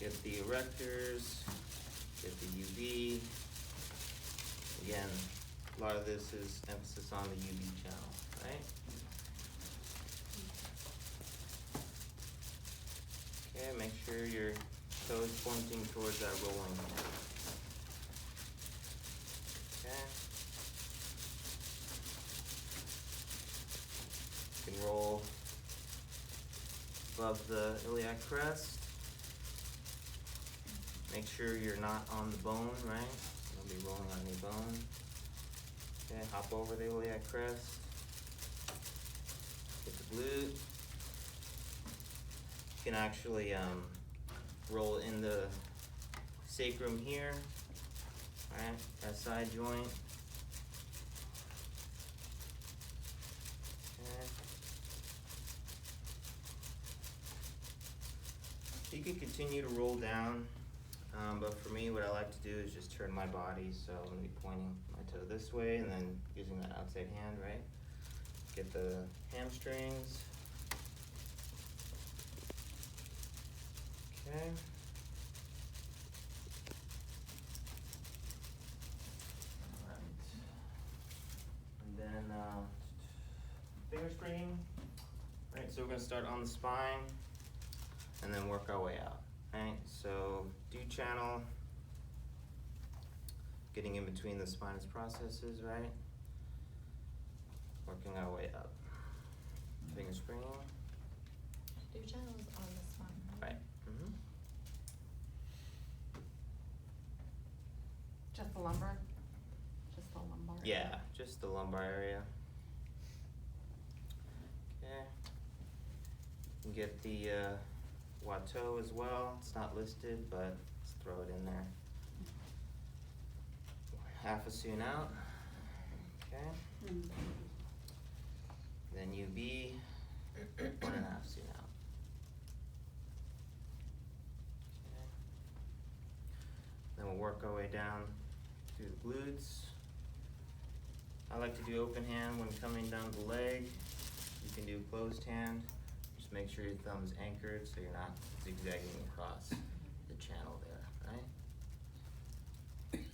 Get the erectors, get the UV. Again, a lot of this is emphasis on the UV channel, right? Okay, make sure your toe is pointing towards that rolling hand. Okay. You can roll above the iliac crest. Make sure you're not on the bone, right? You'll be rolling on your bone. Okay, hop over the iliac crest. Get the glute. You can actually roll in the sacrum here, right? That side joint. Okay. You can continue to roll down, but for me, what I like to do is just turn my body. So I'm gonna be pointing my toe this way and then using that outside hand, right? Get the hamstrings. Okay. Alright. And then finger spring. Right, so we're gonna start on the spine and then work our way out. Right, so do channel, getting in between the spinous processes, right? Working our way up. Finger spring. Do channel is on the spine, right? Right. Mm-hmm. Just the lumbar? Just the lumbar? Yeah, just the lumbar area. Okay. You can get the Watteau as well. It's not listed, but let's throw it in there. Half a soon out. Okay. Then UB, 1.5 soon out. Okay. Then we'll work our way down through the glutes. I like to do open hand when coming down the leg. You can do closed hand. Just make sure your thumb is anchored so you're not zigzagging across the channel there, right? Okay,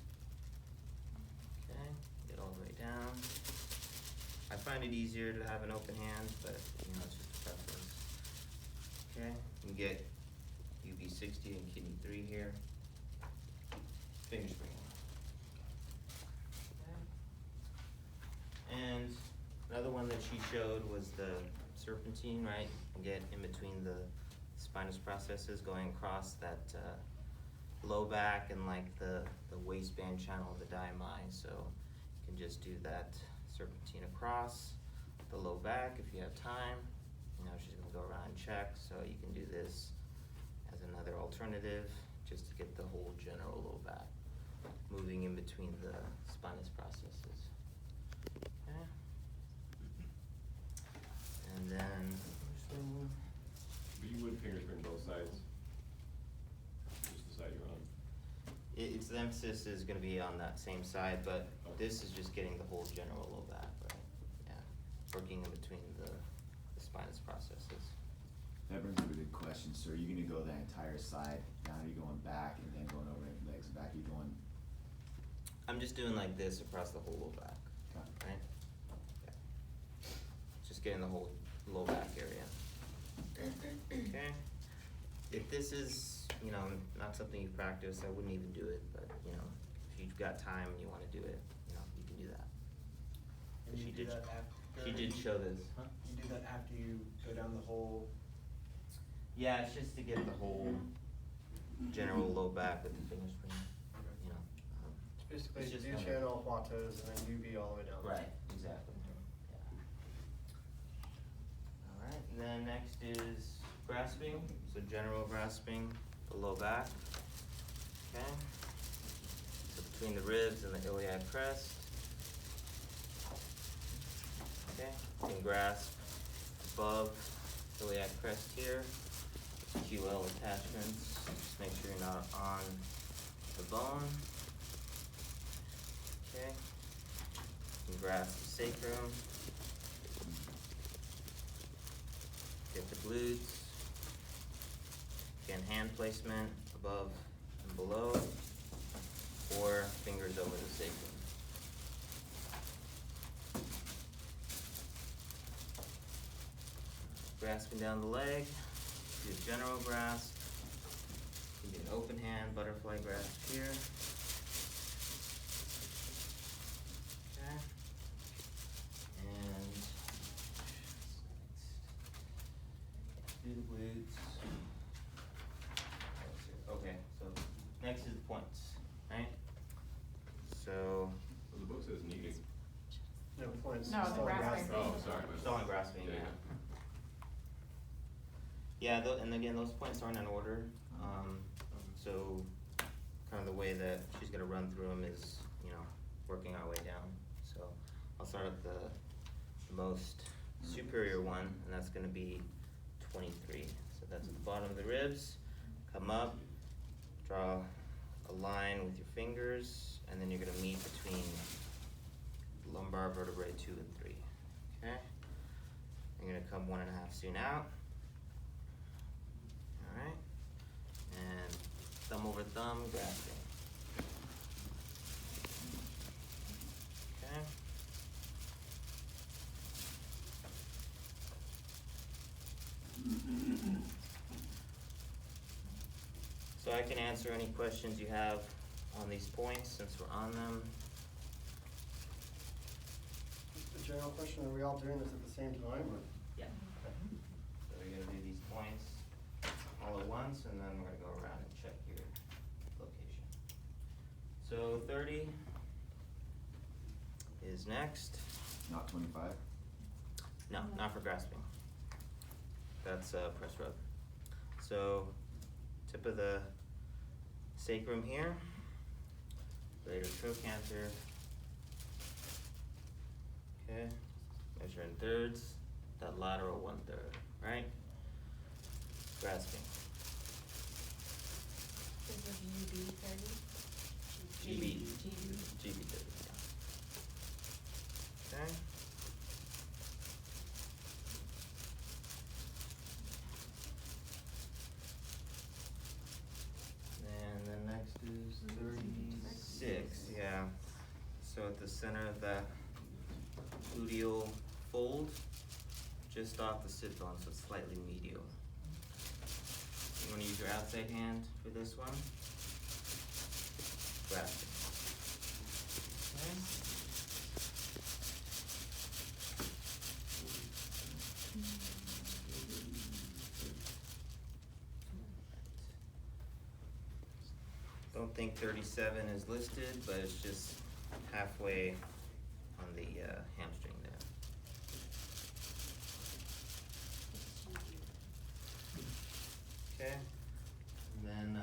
get all the way down. I find it easier to have an open hand, but you know, it's just a preference. Okay, you can get UB60 and kidney 3 here. Finger spring. And another one that she showed was the serpentine, right? You get in between the spinous processes going across that low back and like the waistband channel of the diami. So you can just do that serpentine across the low back if you have time. You know, she's gonna go around and check, so you can do this as another alternative just to get the whole general low back moving in between the spinous processes. Okay. And then, But you would finger spring both sides? Just the side you're on? it's the emphasis is gonna be on that same side, but this is just getting the whole general low back, right? Yeah, working in between the spinous processes. That brings up a good question. So are you gonna go that entire side? Now are you going back and then going over legs and back? Are you going? I'm just doing like this across the whole low back, Okay. right? Yeah. Just getting the whole low back area. Okay. If this is, you know, not something you practice, I wouldn't even do it, but, you know, if you've got time and you wanna do it, you know, you can do that. And you She do did- that after? She did show this. Huh? You do that after you go down the whole? Yeah, it's just to get the whole general low back with the finger spring, you know. It's basically It's just do kind of- channel, Watteaus, and then UV all the way down. Right, exactly, yeah. Alright, and then next is grasping, so general grasping, the low back, okay? So between the ribs and the iliac crest. Okay, you can grasp above iliac crest here, QL attachments, just make sure you're not on the bone. Okay, you can grasp the sacrum, get the glutes, again hand placement above and below, or fingers over the sacrum. Grasping down the leg, do a general grasp. You can do an open hand, butterfly grasp here. Okay. And do the glutes. Okay, so next is the points, right? So, Well, the book says kneading. No points. No, the still grasping. Oh, sorry. still on grasping, yeah. Yeah, and again, those points aren't in order, so kind of the way that she's gonna run through them is, you know, working our way down. So I'll start at the most superior one, and that's gonna be 23. So that's at the bottom of the ribs. Come up, draw a line with your fingers, and then you're gonna meet between lumbar vertebrae 2 and 3. Okay? You're gonna come 1.5 soon out. Alright? And thumb over thumb, grasping. Okay? So I can answer any questions you have on these points since we're on them. Just a general question, are we all doing this at the same time, or? Yeah. So we're gonna do these points all at once, and then we're gonna go around and check your location. So 30 is next. Not 25? No, not for grasping. That's press rub. So tip of the sacrum here, greater trochanter. Okay, measure in thirds, that lateral 1/3, right? Grasping. This is UB 30? GB. GB. GB 30, yeah. Okay. And then next is 36, yeah. So at the center of that gluteal fold, just off the sit bone, so it's slightly medial. You wanna use your outside hand for this one? Grasp it. Okay. Don't think 37 is listed, but it's just halfway on the hamstring there. Okay, and then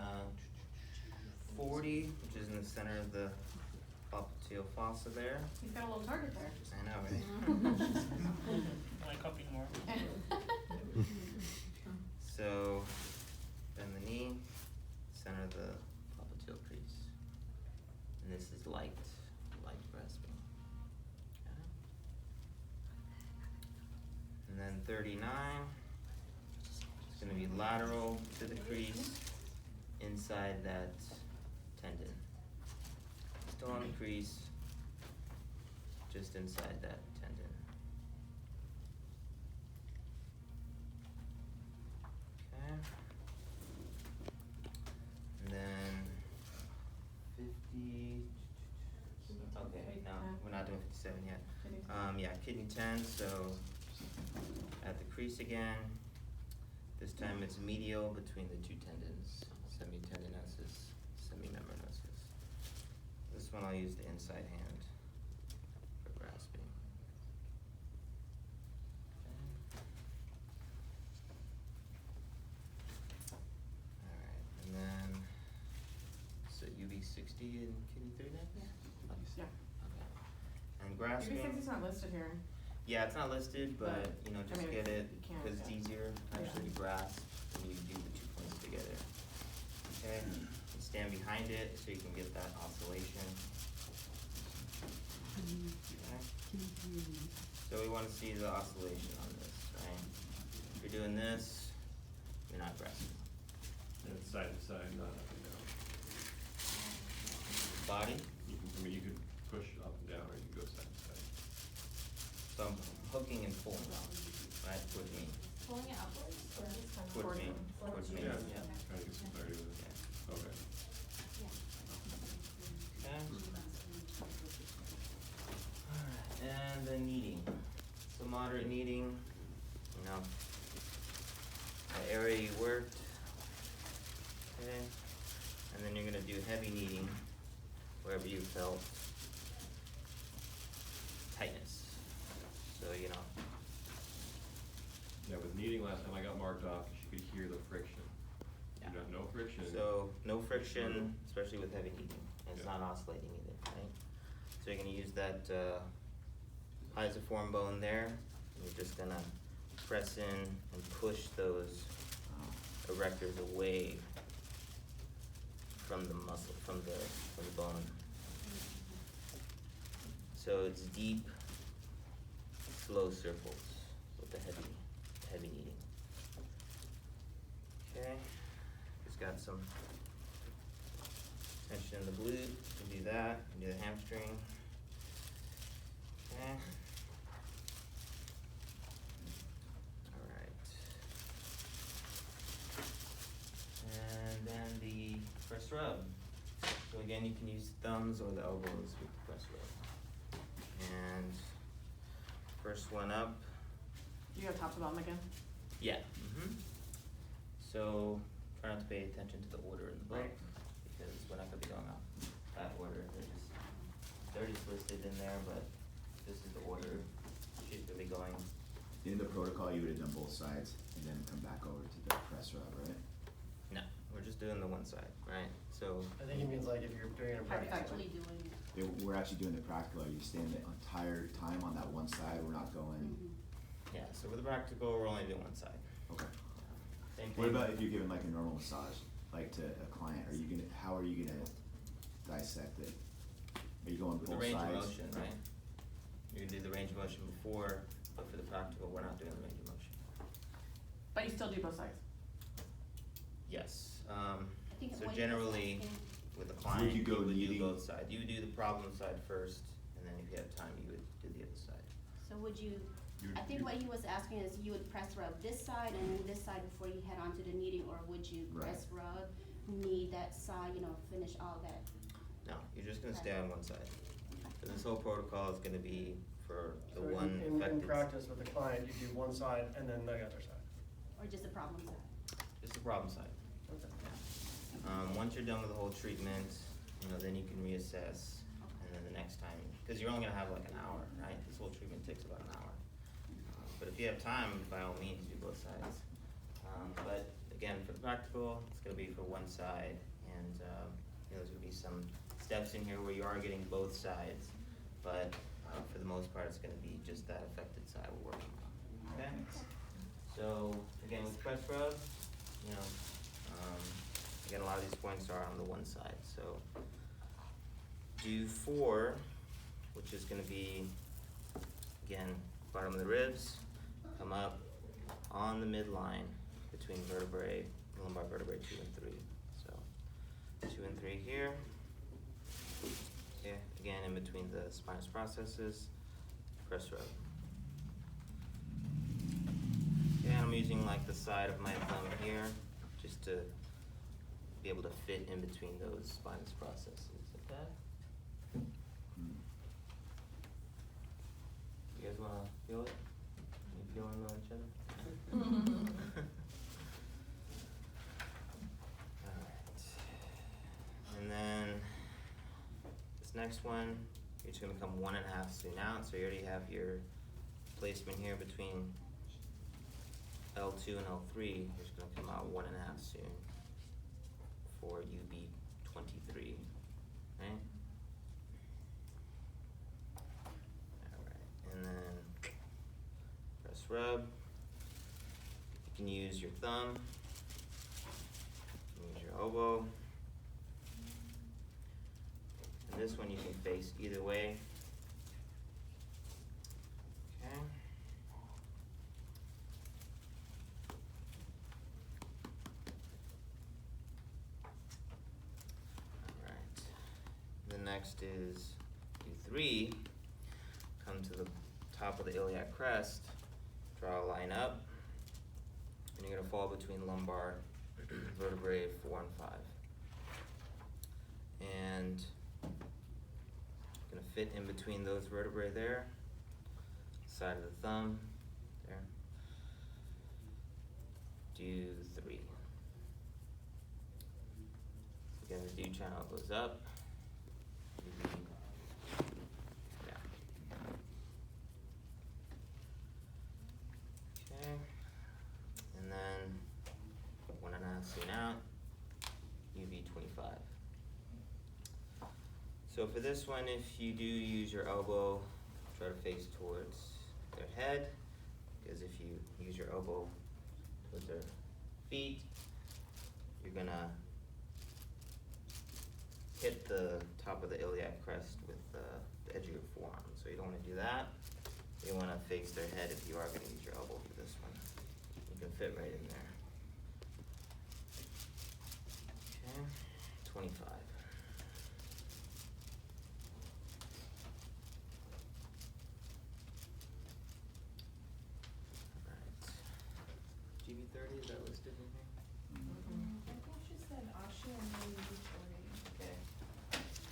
40, which is in the center of the popliteal fossa there. He's got a little target there. I know, right? Like copy more. So, bend the knee, center of the popliteal crease. And this is light grasping. Okay. And then 39, it's gonna be lateral to the crease, inside that tendon. Still on the crease, just inside that tendon. Okay. And then 50, okay, no, we're not doing 57 yet. Yeah, kidney 10, so at the crease again. This time it's medial between the two tendons, semitendinosus, semimembranosus. This one I'll use the inside hand for grasping. Alright, and then, so UB 60 and kidney 3 next? Yeah. Okay. And Maybe grasping. since it's not listed here. Yeah, it's not listed, but, you know, I just mean, get it, you can't, because it's yeah. easier actually to grasp when you do the 2 points together. Okay, and stand behind it so you can get that oscillation. Okay. So we wanna see the oscillation on this, right? If you're doing this, you're not grasping. It's side to side, not up and down. Body, You could push up and down, or you could go side to side. so I'm hooking and pulling, right, toward me, Pulling it upwards or just kind of? toward me, Towards towards me, you. yeah. Trying to get some clarity with it. Okay. Okay. Alright, and the kneading, so moderate kneading, you know, the area you worked, okay, and then you're gonna do heavy kneading wherever you felt tightness, so you know, Yeah, with kneading last time I got marked off, you could hear the friction. Yeah. You got no friction. so no friction, especially with heavy kneading, and it's Yeah. not oscillating either, right? So you're gonna use that, isoform bone there, and you're just gonna press in and push those erectors away from the muscle, from the bone. So it's deep, slow circles with the heavy kneading. Okay, just got some tension in the glute, you can do that, you can do the hamstring. Okay. Alright. And then the press rub. So again, you can use thumbs or the elbows with the press rub. And first one up, You go top to bottom again? yeah. So try not to pay attention to the order in the book, Right. because we're not gonna be going off that order. They're just listed in there, but this is the order she's gonna be going. In the protocol, you would have done both sides and then come back over to the press rub, right? No, we're just doing the one side, right? So I think he means like if you're doing it in practice. Actually doing We're actually doing the practical, are you staying the entire time on that one side, we're not going, yeah, so with the practical, we're only doing one side. okay. Same What thing. about if you're giving like a normal massage, like to a client, how are you gonna dissect it? Are you going With the both range of sides? motion, right? You can do the range of motion before, but for the practical, we're not doing the range of motion. But you still do both sides? Yes, think so what he was generally, asking- with the client, you you go would do kneading? both sides. You would do the problem side first, and then if you have time, you would do the other side. So would you, You- I think you- what he was asking is you would press rub this side and this side before you head on to the kneading, or would you Right. press rub, knead that side, finish all that? No, you're just gonna stay on one side. So this whole protocol is gonna be for the So in- one in affected. practice with the client, you do one side and then the other side. Or just the problem side? Just the problem side. Okay. Once you're done with the whole treatment, then you can reassess, and then the next time, cause you're only gonna have like an hour, right? This whole treatment takes about an hour. But if you have time, by all means, do both sides. But again, for the practical, it's gonna be for one side, and, there's gonna be some steps in here where you are getting both sides, but, for the most part, it's gonna be just that affected side we're working on, okay? So, again, with press rub, again, a lot of these points are on the one side, so. Do 4, which is gonna be, again, bottom of the ribs, come up on the midline between lumbar vertebrae 2 and 3. So, 2 and 3 here. Okay, again, in between the spinous processes, press rub. Okay, I'm using like the side of my thumb here, just to be able to fit in between those spinous processes, okay? You guys wanna feel it? You feeling each other? Alright. And then, this next one, you're just gonna come 1.5 soon out, so you already have your placement here between L2 and L3, you're just gonna come out 1.5 soon for UB23, right? Alright, and then press rub. You can use your thumb, you can use your elbow. And this one you can face either way. Okay. next is do 3. Come to the top of the iliac crest, draw a line up, and you're gonna fall between lumbar vertebrae 4 and 5. And gonna fit in between those vertebrae there, side of the thumb, there. Do 3. Again, the do channel goes up. Yeah. Okay. And then 1.5 seen out. UV 25. So for this one, if you do use your elbow, try to face towards their head, because if you use your elbow towards their feet, you're gonna hit the top of the iliac crest with the edge of your forearm. So you don't want to do that. You want to face their head if you are going to use your elbow for this one. You can fit right in there. Okay, 25. Alright. GB30, is that listed in here? I think she said Ashi and maybe Victoria. Okay.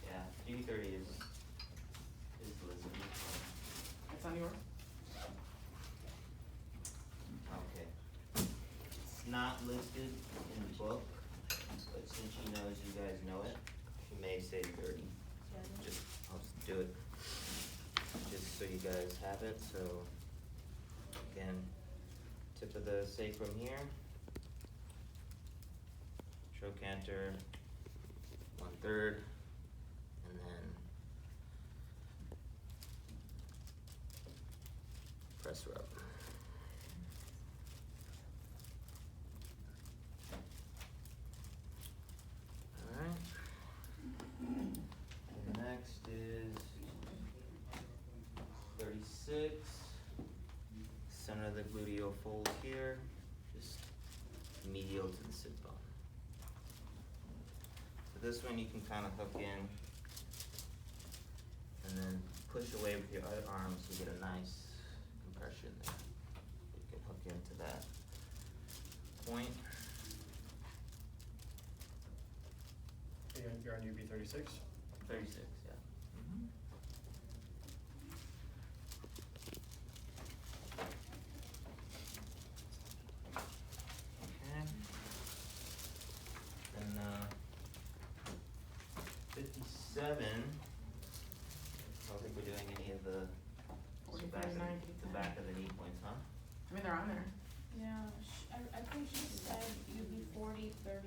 Yeah, GB30 is listed. It's on yours? Okay. It's not listed in the book, but since she knows you guys know it, she may say 30. Just, I'll just do it, just so you guys have it. So, again, tip of the sacrum here, trochanter 1/3, and then press rub. Alright. And next is 36. Center of the gluteal fold here, just medial to the sit bone. For this one, you can kind of hook in and then push away with your other arm so you get a nice compression there. You can hook into that point. You're on UB 36? 36, yeah. Okay. Then 57. I don't think we're doing any of the 40, back of 39, the back of the knee points, huh? I mean, they're on there. Yeah, I think she said UB 40, 39,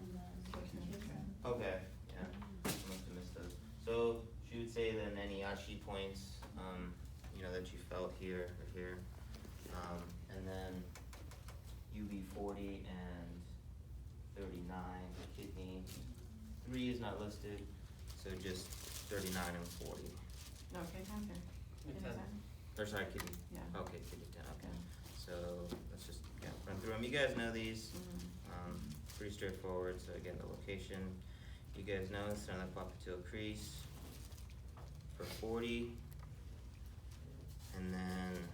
and then 57. Okay, yeah, I must have missed those. So she would say then any Ashi points, you know, that you felt here or here, and then UV 40 and 39 kidney. 3 is not listed, so just 39 and 40. No, okay, time's here. Kidney Kidney 10. time? Or sorry, kidney. Yeah. Okay, kidney 10. Okay. Okay. So let's just run through them. You guys know these. Mhm. Pretty straightforward. So again, the location. You guys know it's on the popliteal crease for 40, and then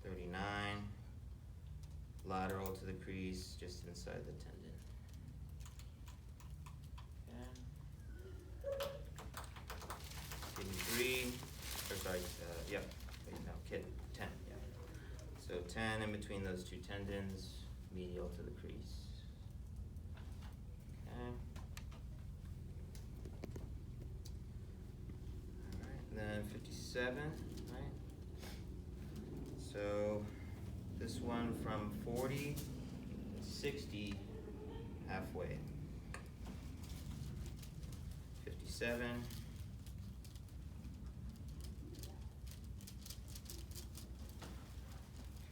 39 lateral to the crease, just inside the tendon. Okay. Kidney 3, or sorry, yep. Wait, no, kid 10. Yeah. So 10 in between those two tendons, medial to the crease. Okay. Alright, then 57, right? So this one from 40 to 60, halfway. 57.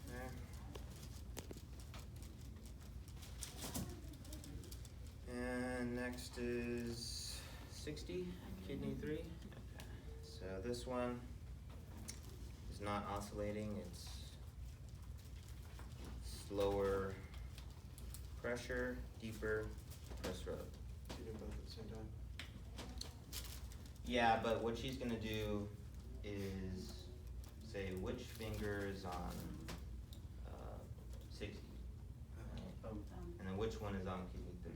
Okay. And next is 60, kidney 3. Okay. So this one is not oscillating, it's slower pressure, deeper press rub. You do both at the same time? Yeah, but what she's gonna do is say which finger is on, 60. Right? And then which one is on kidney 3.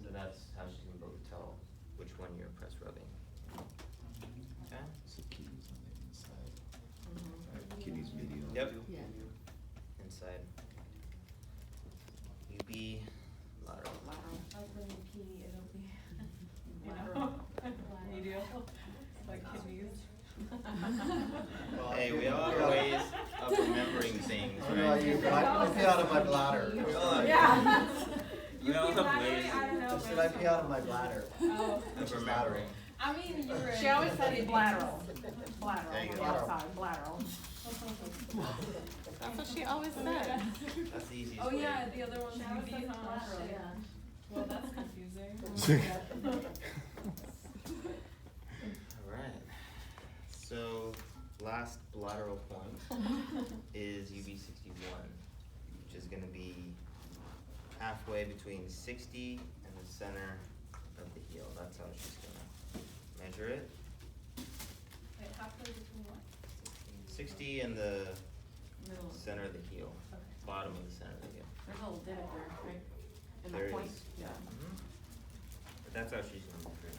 So that's how she's gonna be able to tell which one you're press rubbing. Okay? So kidneys on the inside. Mhm. Kidneys medial. Yep. Yeah. Inside. UB lateral. Lateral. Like when you pee, it'll be, you Lateral. know, medial, like kidneys. Well, Hey, we all have ways of remembering things, I don't know about right? you, but I pee out of my bladder. Yeah. We all have ways I don't know. Should I pee out of my bladder? Oh, of remembering. I mean, you were. She always said it's lateral. Lateral, There you on go. the outside, lateral. That's what she always said. That's the easiest Oh, way. yeah, the other one's She always UV, says it's huh? lateral, Shit. yeah. Well, that's confusing. Alright, so last lateral point is UB 61, which is gonna be halfway between 60 and the center of the heel. That's how she's gonna measure it. Wait, halfway between what? 60 and the Middle. center of the heel, Okay. bottom of the center of the heel. There's a little divot there, right? In There that point? is. Yeah. Mhm. But that's how she's gonna measure it.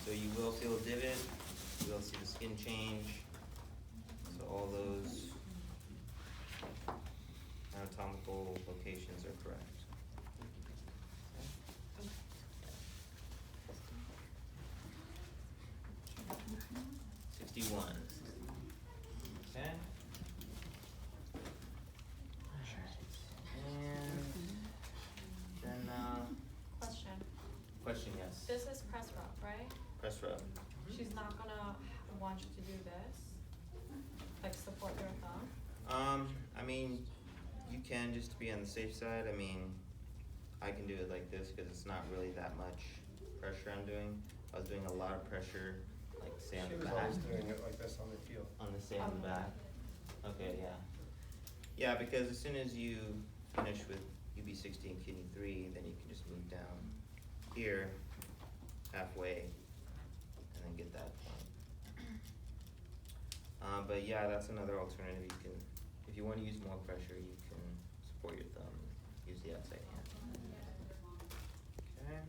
So you will feel a divot, you will see the skin change, so all those anatomical locations are correct. 61. Okay? And then, Question. question, yes. This is press rub, right? Press rub. She's not gonna want you to do this, like support your thumb. I mean, you can just to be on the safe side. I mean, I can do it like this because it's not really that much pressure I'm doing. I was doing a lot of pressure, like say on She the was back. always doing it like this on the heel. On the say on the back. Okay, yeah. Yeah, because as soon as you finish with UB 60 and kidney 3, then you can just move down here halfway and then get that point. But yeah, that's another alternative. You can, if you want to use more pressure, you can support your thumb, use the outside hand. Okay.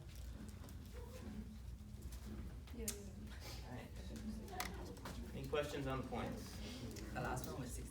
Alright. Any questions on the points? The last one was 60.